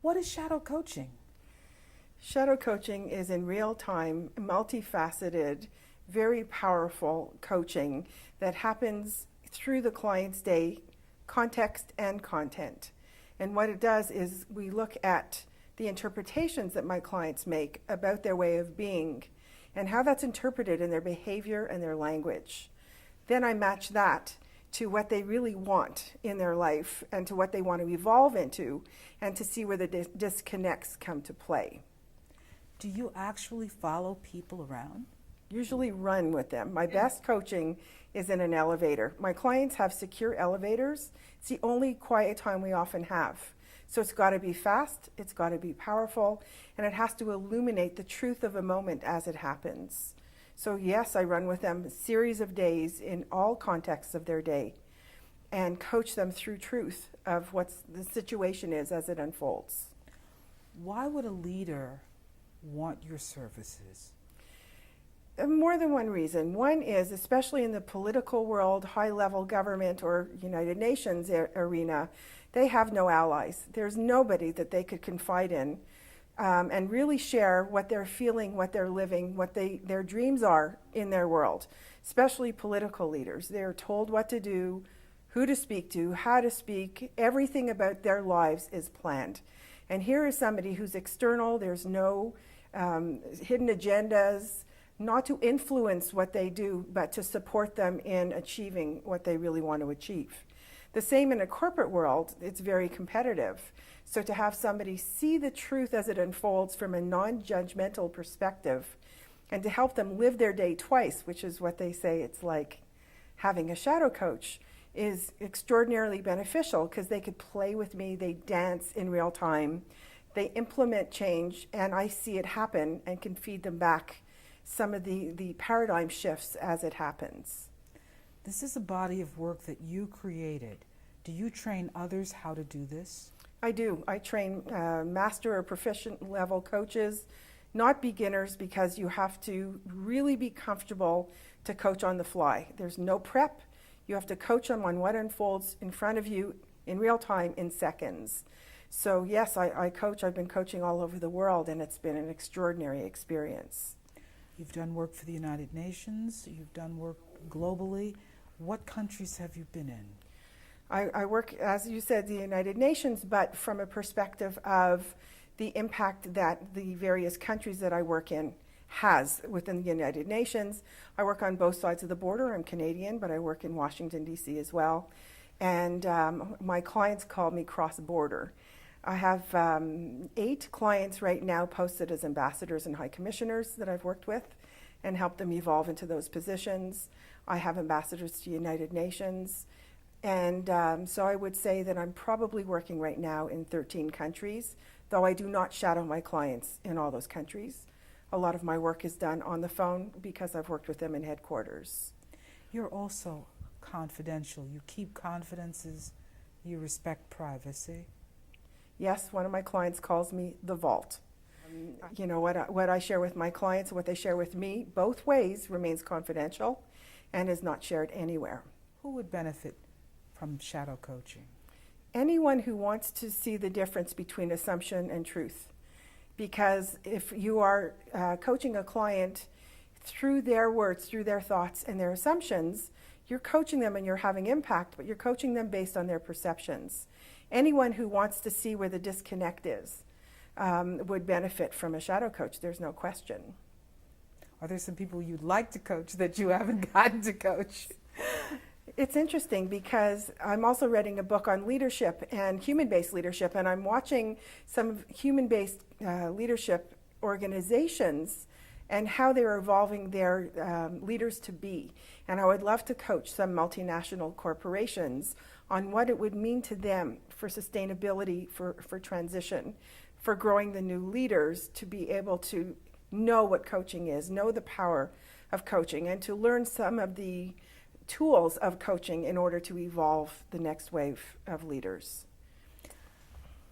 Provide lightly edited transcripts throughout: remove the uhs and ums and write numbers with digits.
What is shadow coaching? Shadow coaching is in real time, multifaceted, very powerful coaching that happens through the client's day, context and content. And what it does is we look at the interpretations that my clients make about their way of being and how that's interpreted in their behavior and their language. Then I match that to what they really want in their life and to what they want to evolve into and to see where the disconnects come to play. Do you actually follow people around? Usually run with them. My best coaching is in an elevator. My clients have secure elevators. It's the only quiet time we often have. So it's got to be fast, it's got to be powerful, and it has to illuminate the truth of a moment as it happens. So yes, I run with them a series of days in all contexts of their day and coach them through truth of what the situation is as it unfolds. Why would a leader want your services? More than one reason. One is, especially in the political world, high-level government or United Nations arena, they have no allies. There's nobody that they could confide in and really share what they're feeling, what they're living, what their dreams are in their world, especially political leaders. They're told what to do, who to speak to, how to speak. Everything about their lives is planned. And here is somebody who's external. There's no hidden agendas, not to influence what they do, but to support them in achieving what they really want to achieve. The same in a corporate world, it's very competitive. So to have somebody see the truth as it unfolds from a non-judgmental perspective and to help them live their day twice, which is what they say it's like having a shadow coach, is extraordinarily beneficial because they could play with me, they dance in real time, they implement change, and I see it happen and can feed them back some of the paradigm shifts as it happens. This is a body of work that you created. Do you train others how to do this? I do. I train master or proficient level coaches, not beginners, because you have to really be comfortable to coach on the fly. There's no prep. You have to coach them on what unfolds in front of you in real time in seconds. So yes, I coach. I've been coaching all over the world, and it's been an extraordinary experience. You've done work for the United Nations. You've done work globally. What countries have you been in? I work, as you said, the United Nations, but from a perspective of the impact that the various countries that I work in has within the United Nations. I work on both sides of the border. I'm Canadian, but I work in Washington, D.C. as well. And my clients call me cross-border. I have 8 clients right now posted as ambassadors and high commissioners that I've worked with and helped them evolve into those positions. I have ambassadors to United Nations. And so I would say that I'm probably working right now in 13 countries, though I do not shadow my clients in all those countries. A lot of my work is done on the phone because I've worked with them in headquarters. You're also confidential. You keep confidences. You respect privacy. Yes, one of my clients calls me the vault. What I share with my clients, what they share with me, both ways remains confidential and is not shared anywhere. Who would benefit from shadow coaching? Anyone who wants to see the difference between assumption and truth. Because if you are coaching a client through their words, through their thoughts and their assumptions, you're coaching them and you're having impact, but you're coaching them based on their perceptions. Anyone who wants to see where the disconnect is would benefit from a shadow coach, there's no question. Are there some people you'd like to coach that you haven't gotten to coach? It's interesting because I'm also reading a book on leadership and human-based leadership, and I'm watching some human-based leadership organizations and how they're evolving their leaders to be. And I would love to coach some multinational corporations on what it would mean to them for sustainability, for transition, for growing the new leaders to be able to know what coaching is, know the power of coaching, and to learn some of the tools of coaching in order to evolve the next wave of leaders.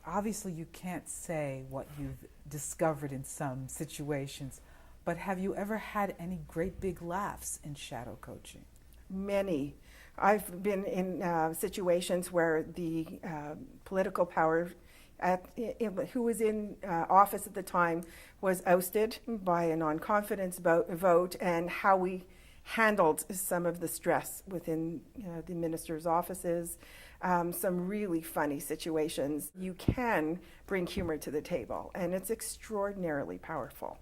Obviously, you can't say what you've discovered in some situations, but have you ever had any great big laughs in shadow coaching? Many. I've been in situations where the political power who was in office at the time was ousted by a non-confidence vote, and how we handled some of the stress within the minister's offices, some really funny situations. You can bring humor to the table, and it's extraordinarily powerful.